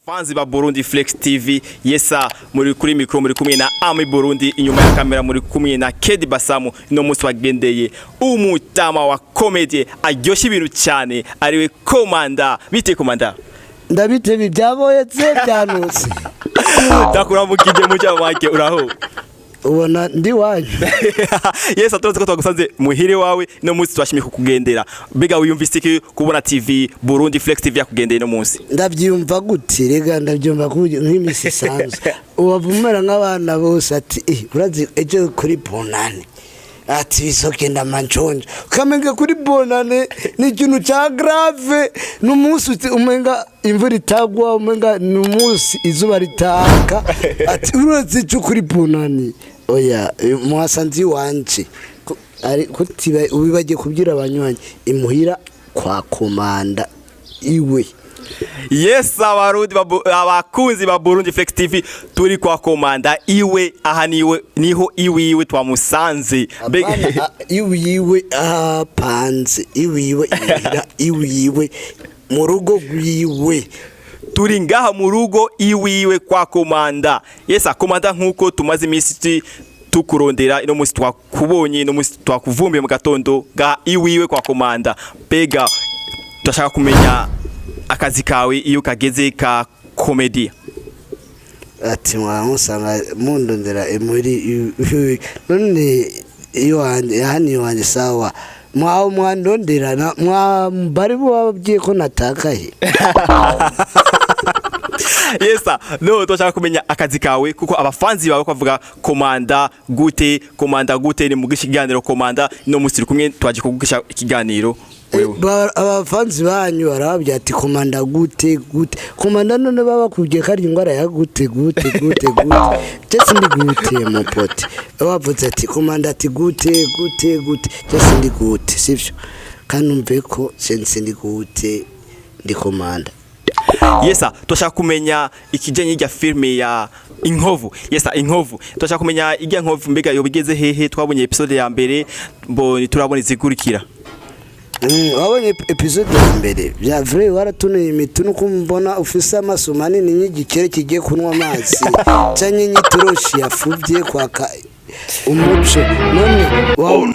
Bafanzi ba Burundi Flex TV yesa muri kuri micro muri kumwe na Ami Burundi inyuma ya kamera muri kumwe na Kedi Basamu no musi wagendeye umutama wa comedy aryoshye ibintu cyane ariwe Komanda bite Komanda ndabite bibyaboyetse byanutse ndakuramukije mu cyama wake uraho ubona ndi wanyu yes atuze ko twagusanze muhire wawe no musi twashimye kukugendera bega wiyumvise iki kubona TV Burundi Flex TV yakugendeye no musi ndabyumva gute rega ndabyumva nk'imisi sanzwe ubavumera nk'abana bose ati urazi ejo kuri bonane ati bisoke ndamanjonjo kamenga kuri bonane ni kintu cha grave n'umunsi umenga imvura itagwa umenga n'umunsi izuba ritaka ati urazi cyo kuri bonane oya mwasanzi wanje ari kutiba ubibagiye kubyira abanywanyi imuhira kwa Komanda iwe. Yes abarundi abakunzi ba Burundi Flex TV turi kwa Komanda iwe aha niho iwe twamusanze iwe panze iwe imuhira iwe mu rugo rwiwe turi ngaha mu rugo iwe kwa Komanda. Yes Komanda nkuko tumaze iminsi tukurondera ino musi twakubonye ino musi twakuvumbiye mu gatondo ga iwe kwa Komanda pega turashaka kumenya akazi kawe iyo kageze ka comedy ati mwamusanga mundondera muri none iyo hani wanje sawa mwandondera bari babwiye ko natakaye yesa no turashaka kumenya akazi kawe kuko abafanzi bawe kwavuga Komanda gute ni mu gishiganiro Komanda no musiri kumwe twaje kugugisha ikiganiro abafanzi banyu barabya ati Komanda gute Komanda none baba kubye kari ingwara ya gute cyese ndi gute mu pote bavuze ati Komanda ati gute cyese ndi gute sivyo kandi umve ko cyese ndi gute ndi Komanda. Yesa turashaka kumenya ikijanye n'ijya filme ya Inkovu. Yesa Inkovu turashaka kumenya ijya Inkovu mbega yo bigeze hehe twabonye episode ya mbere mboni turabona izikurikira wabonye episode ya mbere bya vrai waratuneye imitu kumbona ufise amaso manini n'igikere kigiye kunwa amazi cyanye nyituroshi yafuvye kwaka umuco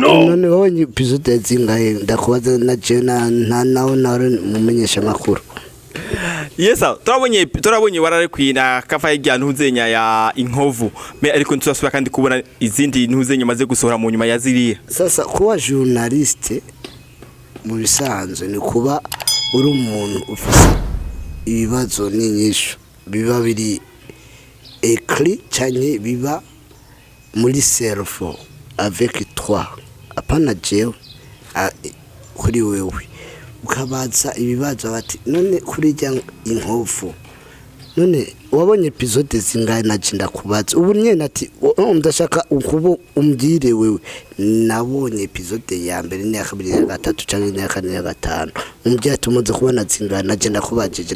none wabonye episode zingahe ndakubaza na jena naho mumenyesha makuru. Yesa turabonye warare kwina kafa y'ijya ntuzenya ya Inkovu ariko ntusubira kandi kubona izindi ntuzenya maze gusohora mu nyuma ya ziriya. Sasa kuba journaliste mu bisanzwe ni kuba uri umuntu ufite ibibazo n'inyishu biba biri écrit cyane biba muri cerveau avec toi apana jewe kuri wewe ukabaza ibibazo bati none kuri jya Inkovu none wabonye episode zingahe nacinda kubaza ubu nyene ati ndashaka ukubo umbwire wewe nabonye episode ya mbere ni ya kabiri ya gatatu cyangwa ni ya kane ya gatanu umbwira tumaze kubona zingahe nacinda kubajije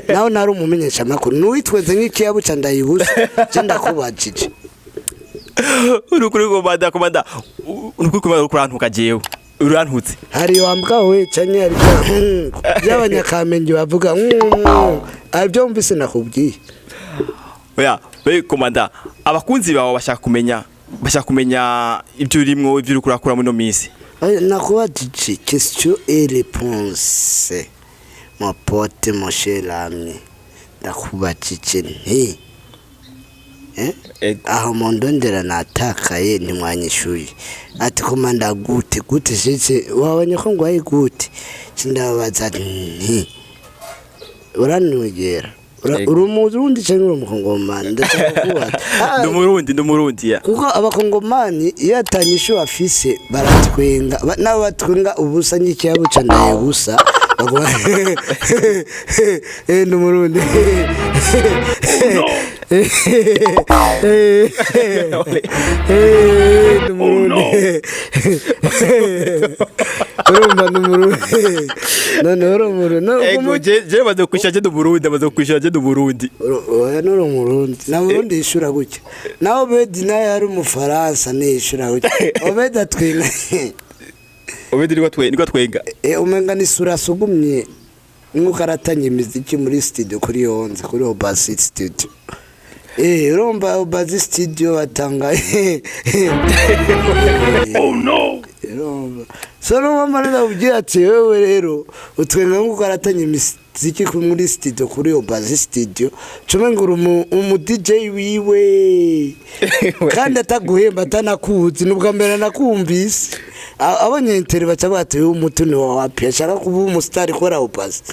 naho nari umumenyesha makuru nuwitweze nk'iki yabuca ndayibuze cyenda kubajije urukuri Komanda urukuri kurantuka jewe urantutse hari wambwawe cyane ari by'abanyakamenye bavuga abyo mvise nakubwiye oya Komanda abakunzi bawe bashaka kumenya ibyo urimwo ibyo urukurakura muri no minsi nakubajije question et réponse mon pote mon cher ami ndakubajije nti aho mondondera natakaye ntimwanyishuye ati Komanda gute sese wabonye ko ngwaye gute cindabaza nti uranwegera uri umurundi cyangwa umukongomani ndashaka ndumurundi ya kuko abakongomani iyo atanyishu afise baratwenga nabo batwenga ubusa n'ikiyabuca ndaye gusa ndumurundi urumva n'umurundi none urumva je bazokwishaje n'umurundi oya nuri umurundi na murundi yishura gutya naho Bedi nayo yari umufaransa nishura gutya Obedi atwenga Obedi niko twenga umenga ni sura sugumye nk'uko aratanye imiziki muri studio kuri 11 kuri Obasi studio. Urumva Obasi studio batanga Oh no. So no mama ugiye ati wewe rero utwenga nk'uko aratanye imiziki muri studio kuri Obasi studio cuma ngo umu DJ wiwe kandi ataguhemba atanakuzi nubwo mbere nakumvise abanyentere baca batuye umutuni wa wapi ashaka kuba umustar kora Obasi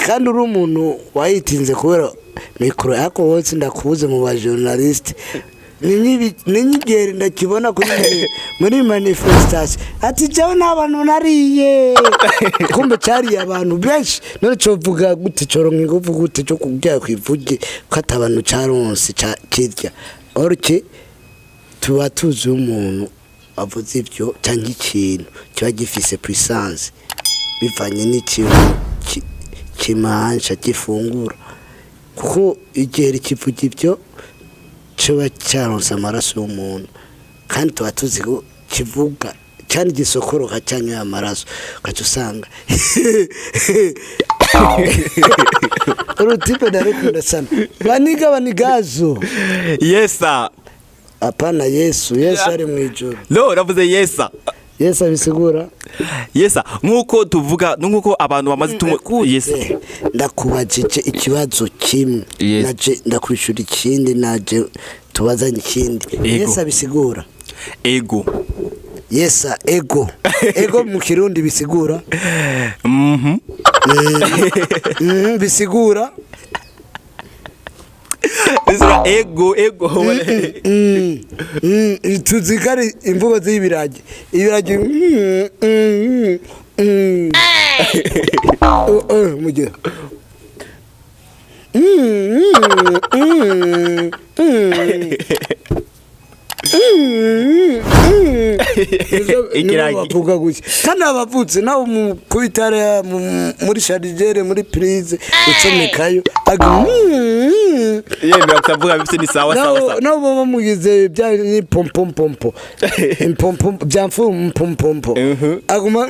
kandi uri umuntu wayitinze kubera mikro yako wose ndakubuze mu ba journalist ninyigere ndakibona muri manifestation ati cyo n'abantu nariye kumbe cyari abantu benshi none cyo vuga gute cyo ronke uvuga gute cyo kubya kwivuge ko atabantu caronse kirya orke tuba tuzi umuntu avuze ibyo cyangwa ikintu kiba gifise puissance bivanye n'ikintu kimansha gifungura kuko igihe kivuga ibyo cyo cyaronse amaraso y'umuntu kandi tuba tuzi ko kivuga cyane gisokoroka cyanyo amaraso kacu usanga urutipe ndarekunda sana banigazo Yesa apana Yesu ari mu ijuru no ravuze Yesa bisigura nkuko tuvuga nkuko abantu bamaze Yesa ndakubajije ikibazo kimwe naje ndakwishura ikindi naje tubazanye ikindi Yesa bisigura ego ego mu kirundi bisigura bisigura ego tuzikari imvugo z'ibiragi mujye bavuga gutya kandi abavutse nawe mu kubitara muri chargeur muri prise ucomekayo yemera atavuga bifite ni sawa no bamugize bya ni pompo byamfu pompo aguma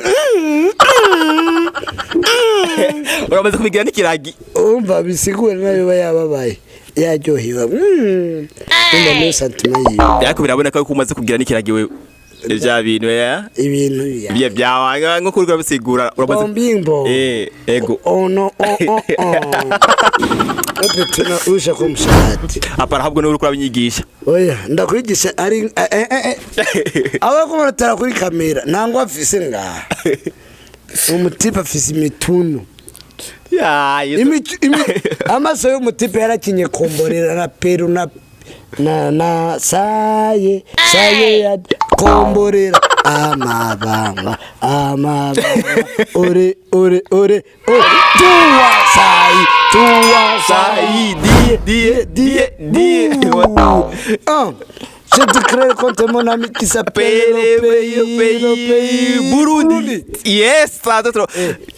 uramaze kubigira n'ikiragi umva bisigura nayo yababaye yaryohiwe umva muri santima yiwe yako biraboneka ko umaze kugira n'ikiragi wewe bya bintu ibintu byawe nko kurwa bisigura uramaze bombimbo ego no Tuna usha kumshati apara habwo n'uri kurabinyigisha oya ndakwigisha ari abako baratara kuri kamera nangwa afise nga umutipa afise imitunu amaso y'umutipa yarakinye komborera na peru na saye ya komborera amabanga ore tuwa sayi die je te crée contre mon ami qui s'appelle le pays Burundi. Yes, trop.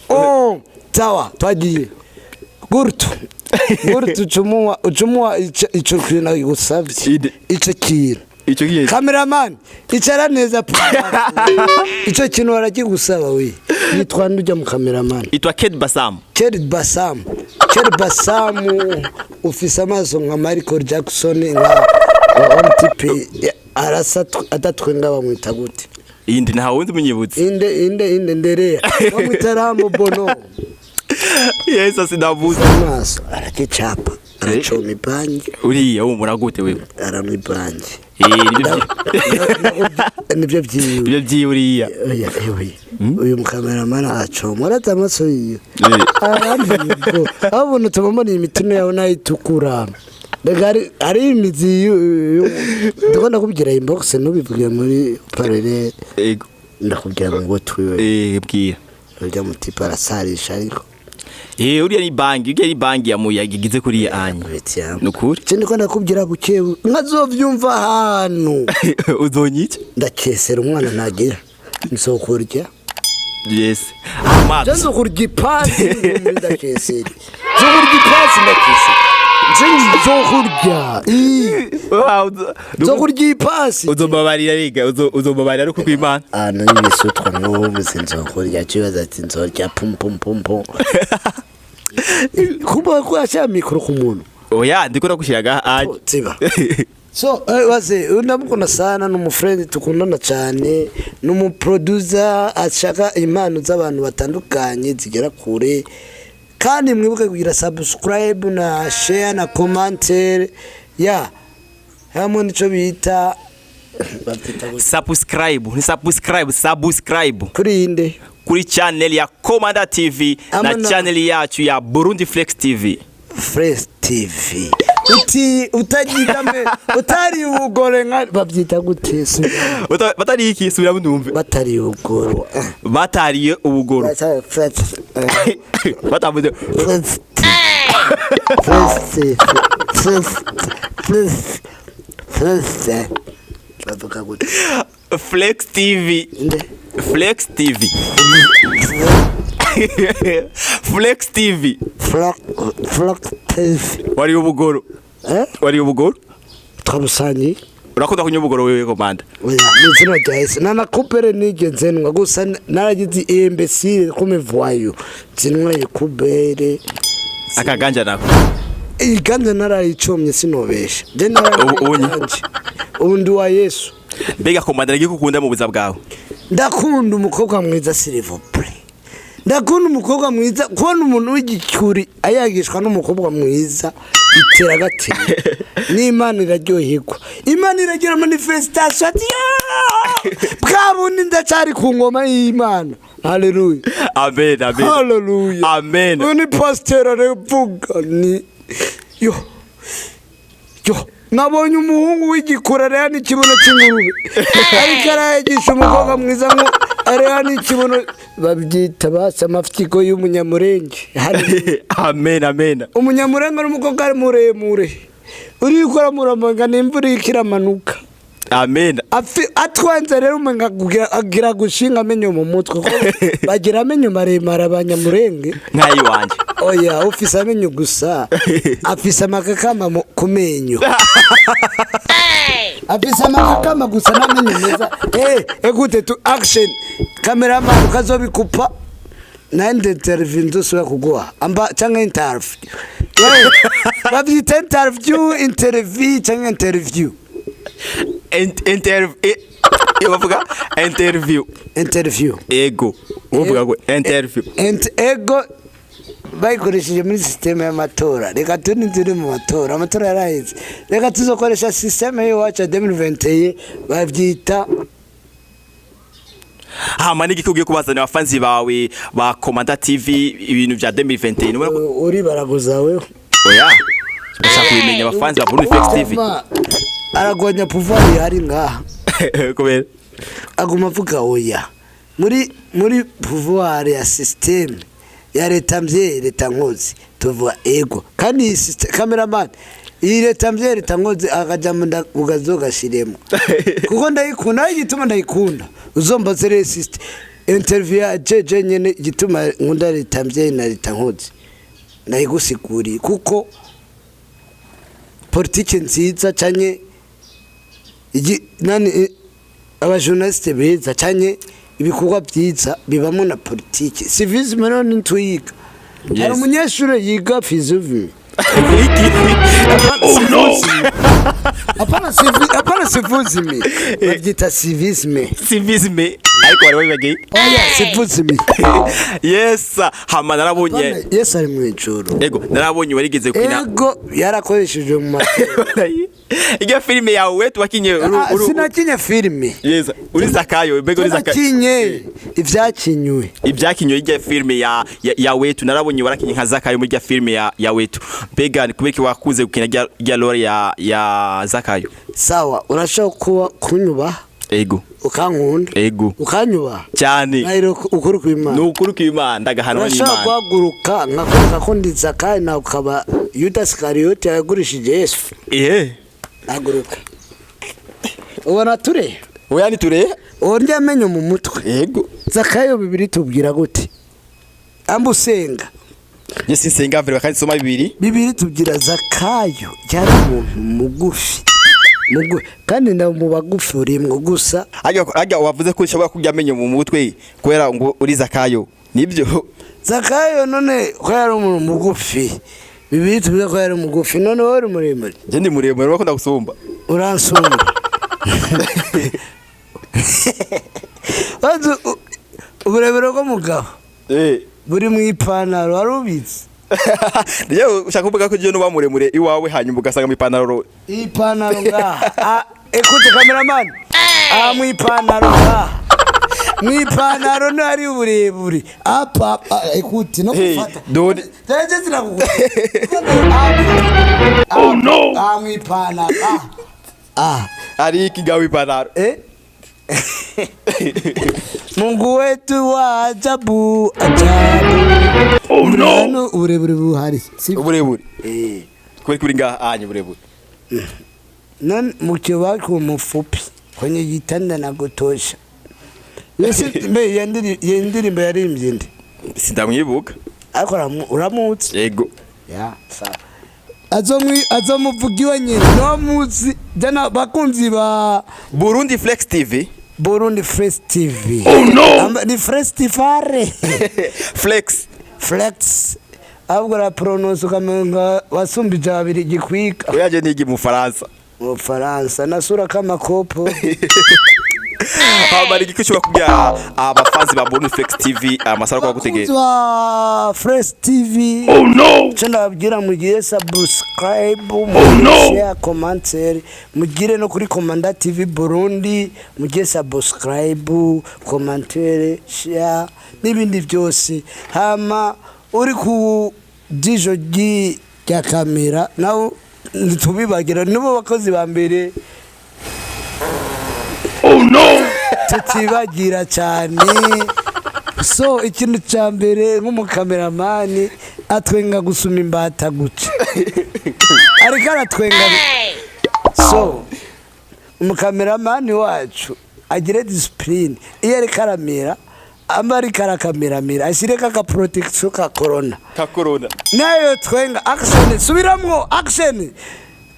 Oh, sawa, twagiye. Gurtu uchumua ico kintu gusavye. Ico kintu. Cameraman, icara neza pa. Ico kintu waragigusaba we. Nitwa ndujya mu cameraman. Itwa Ked Basam. Ked Basam ufise amaso nka Michael Jackson nka tipe atatwenga bamwita gute indi nta wundi munyibutse inde nderea bamwitarambo bono Yes sinavuze amaso arakicapa aracoma ibangi uriya wumura gute wewe aramibangi nibyo byiwe uriya uyu mukameraman acoma arata amaso yiyo abona tumamoni imitune yawe nayitukura ari imizi ndakunda kubigira inbox nubivugiye muri parallel ego ndakubwira ngo twiwe bwira urya mutipa arasarisha ariko uriya ni bangi yagize kuri ya anye nukuri cyane ko ndakubwira buke nkazovyumva hano uzonyice ndakesera umwana nagira nsokurya yes amazi nzokurya ipasi ndakesera nzokurya ipasi ndakesera nzokurya nzokurya ipasi uzobabarira riga uzobabarira kuko Imana n'ibisutwa n'ubu nzokurya kibaza ati nzorya pum kuba kwasha mikro ku muntu oya ndikora gushiraga tsiba so waze unamukunda sana n'umufriend tukundana cyane n'umuproducer ashaka impano z'abantu batandukanye zigera kure kandi mwibuke kugira subscribe na share na commentaire hamwe nico bita subscribe kuri inde kuri channel ya Komanda TV na channel yacu ya Burundi Flex TV. Flex TV. Utagigame utari ubugore nka babyita gutese. Batari iki subira mundumve. Batari ubugoro. Batari ubugoro. Batabuze. Flex TV. Flex TV. Flex TV. Flex TV. Wari ubugoro. Wari ubugoro? Twabusanyi. Urakunda kunyubugoro wewe Komanda. Oya, nizino jahise. Nana kupere nigenze nwa gusa naragize imbesire kumevayo. Zinwa yikubere. Akaganja nako. Iganje narayicomye sinobesha. Je narayicomye. Undi wa Yesu. Mbega Komanda nagikukunda mu buza bwawe. Ndakunda umukobwa mwiza Silverplay. Ndakunda umukobwa mwiza kubona umuntu w'igicyuri ayagishwa n'umukobwa mwiza itera gati. N'Imana iraryoherwa. Imana iragira manifestation ati bwabundi ndacari ku ngoma y'Imana. Hallelujah. Amen, amen. Hallelujah. Amen. Uni pastor arevuga ni yo nabonye umuhungu w'igikura rero n'ikibuno cy'ingurube ariko arayigisha umukobwa mwiza ngo areba n'ikibuno babyita basa amafyiko y'umunyamurenge. Amen, amen. Umunyamurenge n'umukobwa ari muremure uri gukora muramanga n'imvura ikiramanuka. Amen. Atwanze rero umenga agira gushinga amenyo mu mutwe ko bagira amenyo maremare abanyamurenge nkayi wanje. Oya ufise amenyo gusa afise amakakama ku menyo. Afise amakakama gusa n'amenyo meza. Écoute tu action cameraman ukazobikupa na interview nzosubira kuguha amba cyangwa interview. Babyita interview cyangwa interview. Interview. Ego. Uvuga ngo interview. Ego bayikoresheje muri system y'amatora. Reka turi mu matora. Amatora yaraheze. Reka tuzokoresha system y'Iwacu 2021 bavyita hama nigikugiye kubazana abafanzi bawe ba Komanda TV ibintu bya 2021 uri baraguza wewe. Oya. Bashaka kubimenya abafanzi ba Burundi Flex TV. Aragwanya pouvoir yari ngaha. Kubera aguma avuga oya muri pouvoir ya system ya leta mvye leta nkozi tuvuga ego kandi cameraman iyi leta mvye leta nkozi akajamunda ugazogashiremo kuko ndayikunda igituma ndayikunda uzombaze re system interview ya jeje nyene igituma nkunda leta mvye na leta nkozi ndayigusiguri kuko politike nziza cyane nani abajournaliste beza cyane ibikorwa byiza bibamo na politike civisme no ntuyiga. Hari umunyeshuri yiga physique. Oh no. Apana civisme. Babyita civisme. Civisme. Ariko wari wibageye. Oya civisme. Yes, hama narabonye. Yes ari mu ijoro. Ego, narabonye warigeze kwina. Ego yarakoresheje mu matora. Iga filime yawe tubakinye sinakinye filime. Yes, uri Zakayo, mbego uri Zakayo. Kinye ivyakinywe. Ivyakinywe iga filime ya wetu narabonye warakinye nka Zakayo muri filime ya wetu. Mbega ni kubiki wakuze gukina rya lore ya Zakayo. Sawa, urashaka kunyuba? Ego. Ukankunda? Ego. Ukanyuba? Cyane. Nairo ukuru kw'Imana. N'ukuru kw'Imana ndagahanwa n'Imana. Urashaka kwaguruka nkakoka ko ndi Zakayo na ukaba Yudas Iskariote yagurishije Yesu. Aguruka. Ubona ture? Oya ni ture? Undi amenyo mu mutwe. Yego. Zakayo bibiri tubwira gute? Ambusenga. Je sinsenga vile kandi soma bibiri tubwira Zakayo yari umuntu mugufi kandi na mu bagufi urimwo gusa ajya wavuze ko ushobora kujya amenye mu mutwe kwera ngo uri Zakayo nibyo Zakayo none ko yari umuntu mugufi bibiri tubwira ko yari mugufi none wari muremure je ndi muremure bakunda gusumba uransumba Bazu uburebero bwo mugabo buri mu ipantaro arubitse Leo ushaka kuvuga ko je no bamuremure iwawe hanyuma ugasanga mu ipantaro ngaha écoute cameraman mu ipantaro ntari uburebure apa écoute no gufata done jeje zirakuguta oh no mu ipantaro ari kigawe ipantaro Mungu wetu wa ajabu oh no uburebure buhari si uburebure kuri ngaha anye burebure nan mukeba ku mufupi kwenye gitanda na gutosha yese mbe yendirimbo yarimbye ndi sindamwibuka akora uramutse yego ya sa azomuvugiwe nyine no muzi jana bakunzi ba Burundi Flex TV oh no ni festivale flex ahubwo la prononce kamenga wasumbije babiri gikwika oyaje nigi mu Faransa nasura kama kopo Habari gikushobora kubya abafazi ba Burundi Flex TV amasara kwa gutegera Flex TV oh no cyenda babwira mugiye subscribe share commentaire mugire no kuri Komanda TV Burundi mugiye subscribe commentaire share nibindi byose hama uri ku dijo ya kamera nawo tubibagira nibo bakozi ba mbere oh no tutibagira cyane so ikintu cya mbere nk'umukameramani atwenga gusuma imbata guca ariko aratwenga so umukameramani wacu agire discipline iyo ari karamera amari karakameramira ashyire ka protection ka corona nayo twenga action subiramwo action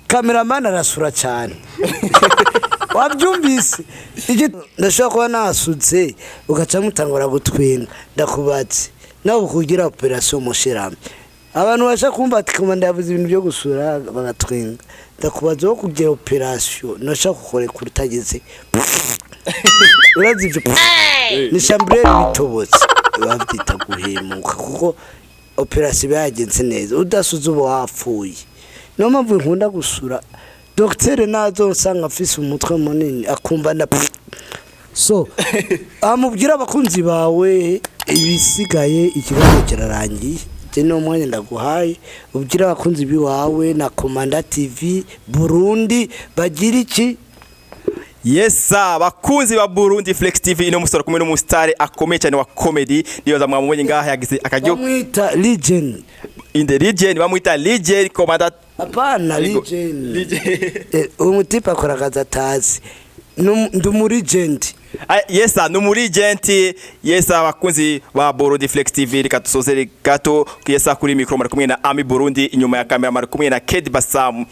cameraman arasura cyane wabyumvise ndashaka kuba nasutse ugaca mutangura gutwenga ndakubatse nawe kugira operation mushirame abantu basha kumva ati Komanda yavuze ibintu byo gusura bagatwenga ndakubaza wo kugira operation nashaka gukore kurutageze urazivye ni chambre bitobotse bavyita guhemuka kuko operation yagenze neza udasuze ubo wapfuye no mpamvu nkunda gusura docteur nazo nsanga afise umutwe munini akumva na so amubwira abakunzi bawe ibisigaye ikibazo kirarangiye je no mwanya ndaguhaye ubwira abakunzi biwawe na Komanda TV Burundi bagira iki Yesa bakunzi ba Burundi Flex TV ino musoro kumwe no mustare akomeye cyane wa comedy niyo zamwamubonye ngaha yagize akajyo bamwita legend in the region bamwita legend Komanda apana legend umutipa akoragaza tazi ndumu legend yesa no muri legend yesa bakunzi ba Burundi Flex TV rikatusozere gato yesa kuri micro mara kumwe na Ami Burundi inyuma ya kamera mara kumwe na Ked Basam